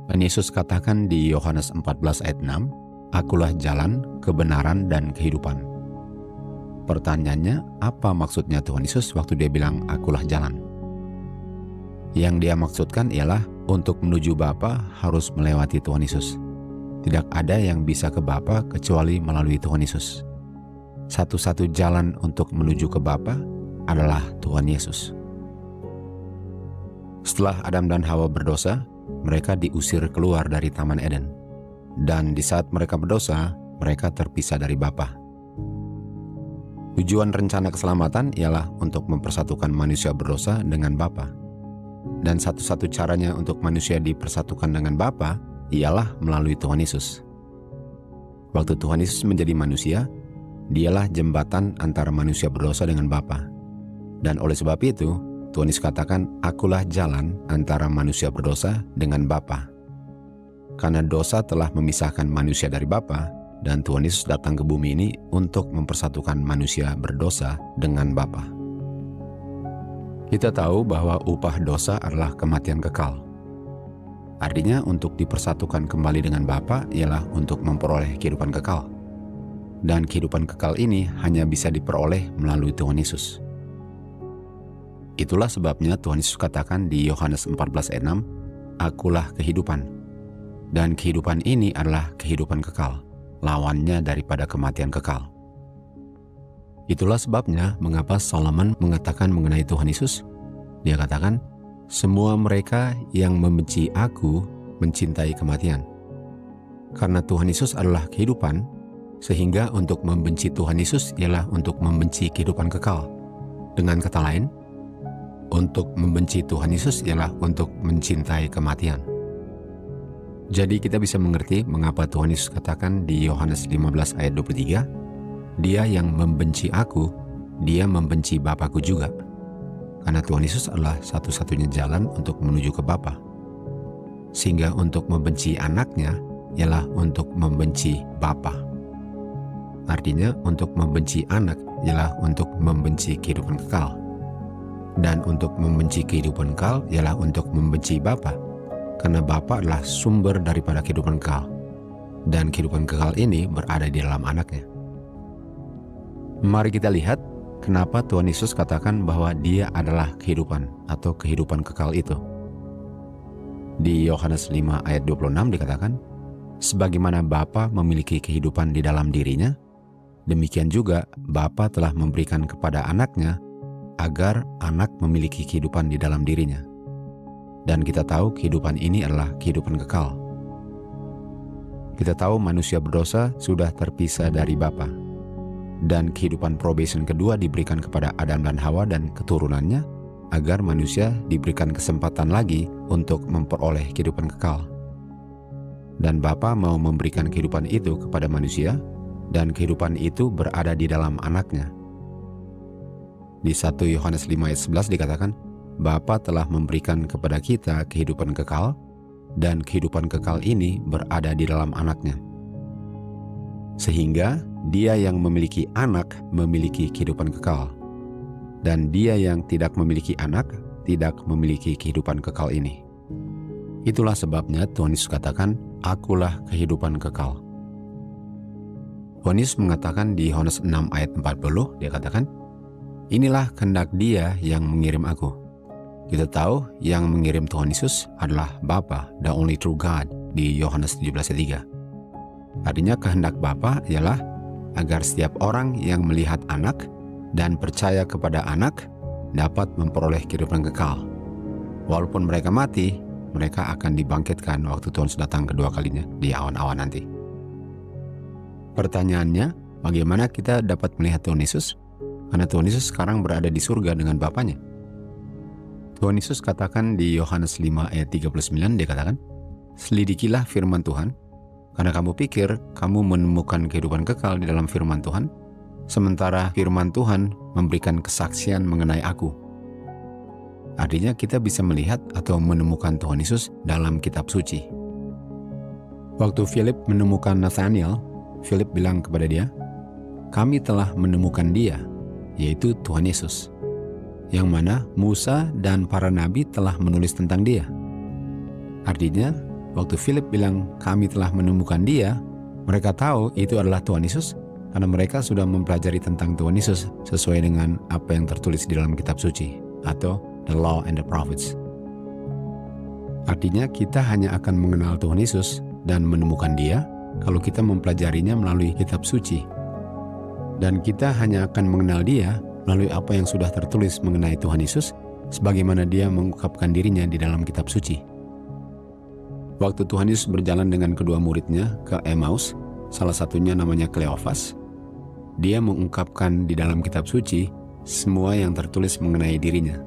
Dan Yesus katakan di Yohanes 14 ayat 6, "Akulah jalan, kebenaran, dan kehidupan." Pertanyaannya, apa maksudnya Tuhan Yesus waktu dia bilang, "Akulah jalan"? Yang dia maksudkan ialah untuk menuju Bapa harus melewati Tuhan Yesus. Tidak ada yang bisa ke Bapa kecuali melalui Tuhan Yesus. Satu-satu jalan untuk menuju ke Bapa adalah Tuhan Yesus. Setelah Adam dan Hawa berdosa, mereka diusir keluar dari Taman Eden. Dan di saat mereka berdosa, mereka terpisah dari Bapa. Tujuan rencana keselamatan ialah untuk mempersatukan manusia berdosa dengan Bapa. Dan satu-satu caranya untuk manusia dipersatukan dengan Bapa ialah melalui Tuhan Yesus. Waktu Tuhan Yesus menjadi manusia, dialah jembatan antara manusia berdosa dengan Bapa. Dan oleh sebab itu, Tuhan Yesus katakan, "Akulah jalan antara manusia berdosa dengan Bapa." Karena dosa telah memisahkan manusia dari Bapa, dan Tuhan Yesus datang ke bumi ini untuk mempersatukan manusia berdosa dengan Bapa. Kita tahu bahwa upah dosa adalah kematian kekal. Artinya untuk dipersatukan kembali dengan Bapa ialah untuk memperoleh kehidupan kekal. Dan kehidupan kekal ini hanya bisa diperoleh melalui Tuhan Yesus. Itulah sebabnya Tuhan Yesus katakan di Yohanes 14 ayat 6, "Akulah kehidupan." Dan kehidupan ini adalah kehidupan kekal, lawannya daripada kematian kekal. Itulah sebabnya mengapa Solomon mengatakan mengenai Tuhan Yesus. Dia katakan, "Semua mereka yang membenci aku mencintai kematian." Karena Tuhan Yesus adalah kehidupan, sehingga untuk membenci Tuhan Yesus ialah untuk membenci kehidupan kekal. Dengan kata lain, untuk membenci Tuhan Yesus ialah untuk mencintai kematian. Jadi kita bisa mengerti mengapa Tuhan Yesus katakan di Yohanes 15 ayat 23, "Dia yang membenci aku, dia membenci Bapa-Ku juga." Karena Tuhan Yesus adalah satu-satunya jalan untuk menuju ke Bapa. Sehingga untuk membenci anaknya ialah untuk membenci Bapa. Artinya untuk membenci anak ialah untuk membenci kehidupan kekal. Dan untuk membenci kehidupan kekal ialah untuk membenci Bapa. Karena Bapa adalah sumber daripada kehidupan kekal. Dan kehidupan kekal ini berada di dalam anaknya. Mari kita lihat kenapa Tuhan Yesus katakan bahwa Dia adalah kehidupan atau kehidupan kekal itu. Di Yohanes 5 ayat 26 dikatakan, "Sebagaimana Bapa memiliki kehidupan di dalam dirinya, demikian juga Bapa telah memberikan kepada anaknya agar anak memiliki kehidupan di dalam dirinya." Dan kita tahu kehidupan ini adalah kehidupan kekal. Kita tahu manusia berdosa sudah terpisah dari Bapa. Dan kehidupan probation kedua diberikan kepada Adam dan Hawa dan keturunannya agar manusia diberikan kesempatan lagi untuk memperoleh kehidupan kekal. Dan Bapa mau memberikan kehidupan itu kepada manusia, dan kehidupan itu berada di dalam anaknya. Di 1 Yohanes 5 ayat 11 dikatakan, "Bapa telah memberikan kepada kita kehidupan kekal, dan kehidupan kekal ini berada di dalam anaknya. Sehingga dia yang memiliki anak memiliki kehidupan kekal, dan dia yang tidak memiliki anak tidak memiliki kehidupan kekal ini." Itulah sebabnya Tuhan Yesus katakan, "Akulah kehidupan kekal." Tuhan Yesus mengatakan di Yohanes 6 ayat 40, dia katakan, "Inilah kehendak Dia yang mengirim aku." Kita tahu yang mengirim Tuhan Yesus adalah Bapa, the only true God, di Yohanes 17 ayat 3. Artinya kehendak Bapa ialah agar setiap orang yang melihat anak dan percaya kepada anak dapat memperoleh kehidupan kekal. Walaupun mereka mati, mereka akan dibangkitkan waktu Tuhan datang kedua kalinya di awan-awan nanti. Pertanyaannya, bagaimana kita dapat melihat Tuhan Yesus? Karena Tuhan Yesus sekarang berada di surga dengan Bapanya. Tuhan Yesus katakan di Yohanes 5 ayat 39, dia katakan, "Selidikilah firman Tuhan, karena kamu pikir kamu menemukan kehidupan kekal di dalam firman Tuhan, sementara firman Tuhan memberikan kesaksian mengenai aku." Artinya kita bisa melihat atau menemukan Tuhan Yesus dalam kitab suci. Waktu Philip menemukan Nathanael, Philip bilang kepada dia, "Kami telah menemukan Dia, yaitu Tuhan Yesus, yang mana Musa dan para nabi telah menulis tentang Dia." Artinya, waktu Philip bilang kami telah menemukan dia, mereka tahu itu adalah Tuhan Yesus karena mereka sudah mempelajari tentang Tuhan Yesus sesuai dengan apa yang tertulis di dalam kitab suci atau the law and the prophets. Artinya kita hanya akan mengenal Tuhan Yesus dan menemukan dia kalau kita mempelajarinya melalui kitab suci. Dan kita hanya akan mengenal dia melalui apa yang sudah tertulis mengenai Tuhan Yesus sebagaimana dia mengungkapkan dirinya di dalam kitab suci. Waktu Tuhan Yesus berjalan dengan kedua muridnya ke Emmaus, salah satunya namanya Kleofas, dia mengungkapkan di dalam kitab suci semua yang tertulis mengenai dirinya.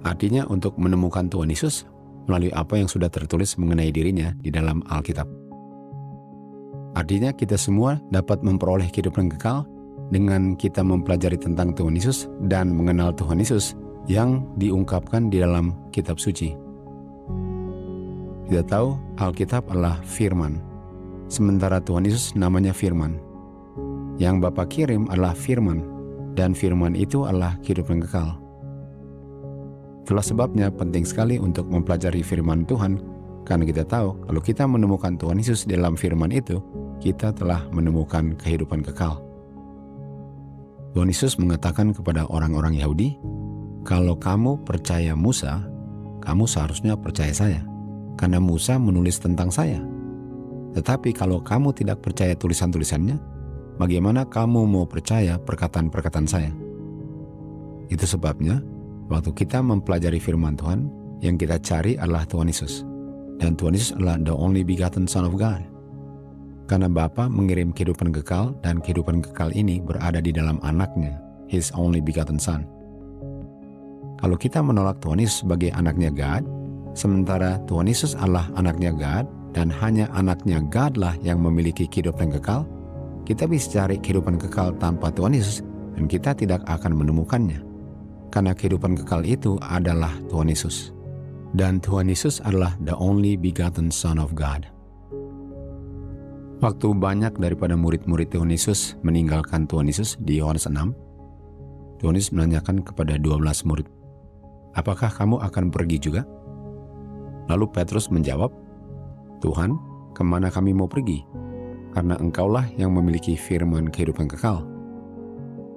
Artinya untuk menemukan Tuhan Yesus melalui apa yang sudah tertulis mengenai dirinya di dalam Alkitab. Artinya kita semua dapat memperoleh kehidupan kekal dengan kita mempelajari tentang Tuhan Yesus dan mengenal Tuhan Yesus yang diungkapkan di dalam kitab suci. Kita tahu Alkitab adalah firman, sementara Tuhan Yesus namanya firman. Yang Bapa kirim adalah firman, dan firman itu adalah kehidupan kekal. Itulah sebabnya penting sekali untuk mempelajari firman Tuhan, karena kita tahu kalau kita menemukan Tuhan Yesus dalam firman itu, kita telah menemukan kehidupan kekal. Tuhan Yesus mengatakan kepada orang-orang Yahudi, kalau kamu percaya Musa, kamu seharusnya percaya saya, karena Musa menulis tentang saya. Tetapi kalau kamu tidak percaya tulisan-tulisannya, bagaimana kamu mau percaya perkataan-perkataan saya? Itu sebabnya, waktu kita mempelajari firman Tuhan, yang kita cari adalah Tuhan Yesus. Dan Tuhan Yesus adalah the only begotten Son of God. Karena Bapa mengirim kehidupan kekal, dan kehidupan kekal ini berada di dalam anaknya, His only begotten Son. Kalau kita menolak Tuhan Yesus sebagai anaknya God, sementara Tuhan Yesus adalah anaknya God, dan hanya anaknya God lah yang memiliki kehidupan kekal, kita bisa cari kehidupan kekal tanpa Tuhan Yesus, dan kita tidak akan menemukannya. Karena kehidupan kekal itu adalah Tuhan Yesus. Dan Tuhan Yesus adalah the only begotten Son of God. Waktu banyak daripada murid-murid Tuhan Yesus meninggalkan Tuhan Yesus di Yohanes 6, Tuhan Yesus menanyakan kepada 12 murid, apakah kamu akan pergi juga? Lalu Petrus menjawab, Tuhan, kemana kami mau pergi? Karena Engkaulah yang memiliki firman kehidupan kekal.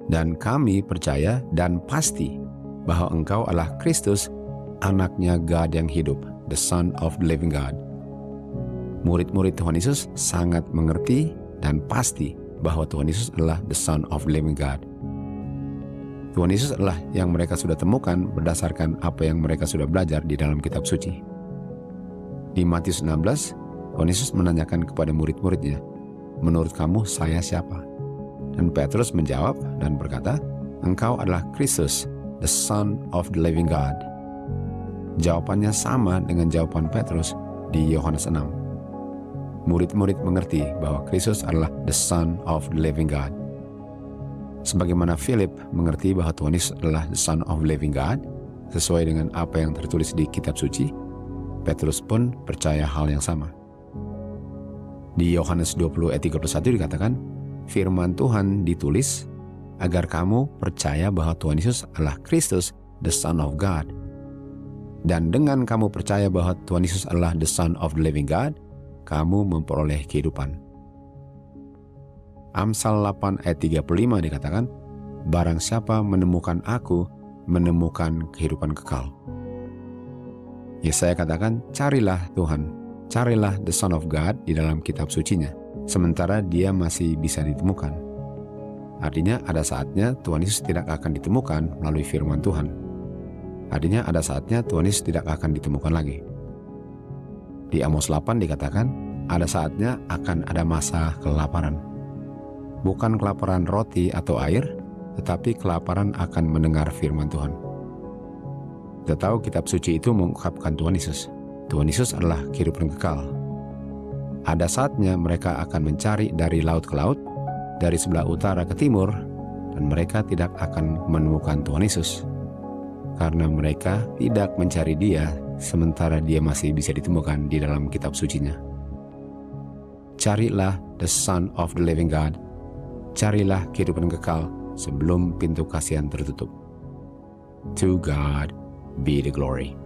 Dan kami percaya dan pasti bahwa Engkau adalah Kristus, anaknya God yang hidup, the Son of the living God. Murid-murid Tuhan Yesus sangat mengerti dan pasti bahwa Tuhan Yesus adalah the Son of the living God. Tuhan Yesus adalah yang mereka sudah temukan berdasarkan apa yang mereka sudah belajar di dalam kitab suci. Di Matius 16, Tuhan Yesus menanyakan kepada murid-muridnya, menurut kamu saya siapa? Dan Petrus menjawab dan berkata, Engkau adalah Kristus, the Son of the living God. Jawabannya sama dengan jawaban Petrus di Yohanes 6. Murid-murid mengerti bahwa Kristus adalah the Son of the living God. Sebagaimana Philip mengerti bahwa Tuhan Yesus adalah the Son of the living God, sesuai dengan apa yang tertulis di kitab suci, Petrus pun percaya hal yang sama. Di Yohanes 20 ayat 31 dikatakan, firman Tuhan ditulis agar kamu percaya bahwa Tuhan Yesus adalah Kristus, the Son of God. Dan dengan kamu percaya bahwa Tuhan Yesus adalah the Son of the living God, kamu memperoleh kehidupan. Amsal 8 ayat 35 dikatakan, barang siapa menemukan aku, menemukan kehidupan kekal. Yesaya katakan, carilah Tuhan, carilah the Son of God di dalam kitab sucinya, sementara dia masih bisa ditemukan. Artinya ada saatnya Tuhan Yesus tidak akan ditemukan melalui firman Tuhan. Artinya ada saatnya Tuhan Yesus tidak akan ditemukan lagi. Di Amos 8 dikatakan, ada saatnya akan ada masa kelaparan. Bukan kelaparan roti atau air, tetapi kelaparan akan mendengar firman Tuhan. Kita tahu kitab suci itu mengungkapkan Tuhan Yesus. Tuhan Yesus adalah kehidupan kekal. Ada saatnya mereka akan mencari dari laut ke laut, dari sebelah utara ke timur, dan mereka tidak akan menemukan Tuhan Yesus. Karena mereka tidak mencari Dia, sementara Dia masih bisa ditemukan di dalam kitab sucinya. Carilah the Son of the living God. Carilah kehidupan kekal sebelum pintu kasihan tertutup. To God be the glory.